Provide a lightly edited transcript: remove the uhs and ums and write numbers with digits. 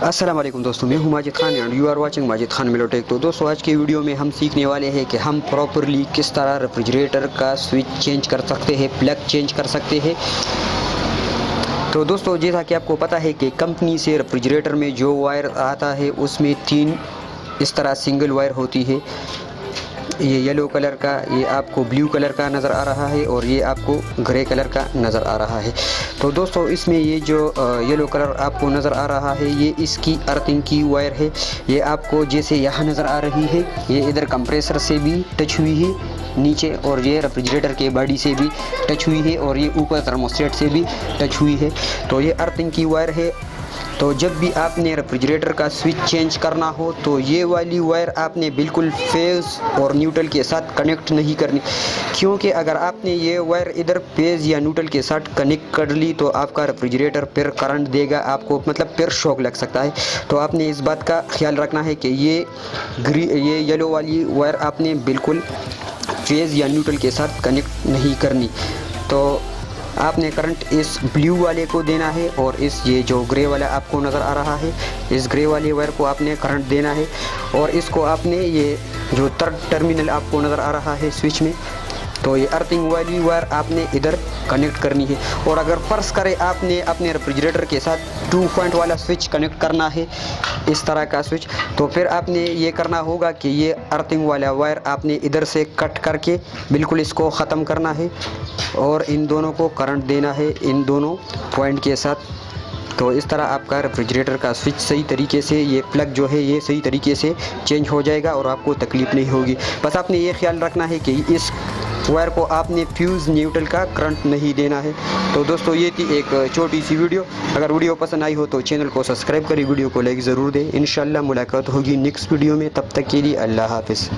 अस्सलाम वालेकुम दोस्तों, मैं हूं Majid Khan and you are watching Majid Khan Milotech. तो दोस्तों, आज के वीडियो में हम सीखने वाले हैं कि हम प्रॉपरली किस तरह रेफ्रिजरेटर का स्विच चेंज कर सकते हैं, प्लग चेंज कर सकते हैं। तो दोस्तों, जैसा कि आपको पता है कि कंपनी से रेफ्रिजरेटर में जो वायर आता है उसमें 3 इस तरह सिंगल वायर होती है। ये येलो कलर का, ये आपको ब्लू कलर का नज़र आ रहा है और ये आपको ग्रे कलर का नज़र आ रहा है। तो दोस्तों, इसमें ये जो येलो कलर आपको नज़र आ रहा है ये इसकी अर्थिंग की वायर है। ये आपको जैसे यहाँ नज़र आ रही है, ये इधर कंप्रेसर से भी टच हुई है नीचे, और ये रेफ्रिजरेटर के बॉडी से भी टच हुई है, और ये ऊपर थर्मोस्टेट से भी टच हुई है। तो ये अर्थिंग की वायर है। तो जब भी आपने रेफ्रिजरेटर का स्विच चेंज करना हो तो ये वाली वायर आपने बिल्कुल फेज़ और न्यूट्रल के साथ कनेक्ट नहीं करनी, क्योंकि अगर आपने ये वायर इधर फेज़ या न्यूट्रल के साथ कनेक्ट कर ली तो आपका रेफ्रिजरेटर फिर करंट देगा आपको, मतलब फिर शॉक लग सकता है। तो आपने इस बात का ख्याल रखना है कि ये येलो वाली वायर आपने बिल्कुल फेज़ या न्यूट्रल के साथ कनेक्ट नहीं करनी। तो आपने करंट इस ब्लू वाले को देना है, और इस ये जो ग्रे वाला आपको नज़र आ रहा है इस ग्रे वाले वायर को आपने करंट देना है, और इसको आपने ये जो थर्ड टर्मिनल आपको नज़र आ रहा है स्विच में, तो ये अर्थिंग वाली वायर आपने इधर कनेक्ट करनी है। और अगर फर्ज करें आपने अपने रेफ्रिजरेटर के साथ 2 पॉइंट वाला स्विच कनेक्ट करना है, इस तरह का स्विच, तो फिर आपने ये करना होगा कि ये अर्थिंग वाला वायर आपने इधर से कट करके बिल्कुल इसको ख़त्म करना है, और इन दोनों को करंट देना है इन दोनों पॉइंट के साथ। तो इस तरह आपका रेफ्रिजरेटर का स्विच सही तरीके से, ये प्लग जो है ये सही तरीके से चेंज हो जाएगा और आपको तकलीफ़ नहीं होगी। बस आपने ये ख्याल रखना है कि इस वायर को आपने फ्यूज़ न्यूट्रल का करंट नहीं देना है। तो दोस्तों, ये थी एक छोटी सी वीडियो। अगर वीडियो पसंद आई हो तो चैनल को सब्सक्राइब करें, वीडियो को लाइक ज़रूर दें। इंशाल्लाह मुलाकात होगी नेक्स्ट वीडियो में, तब तक के लिए अल्लाह हाफ़िज़।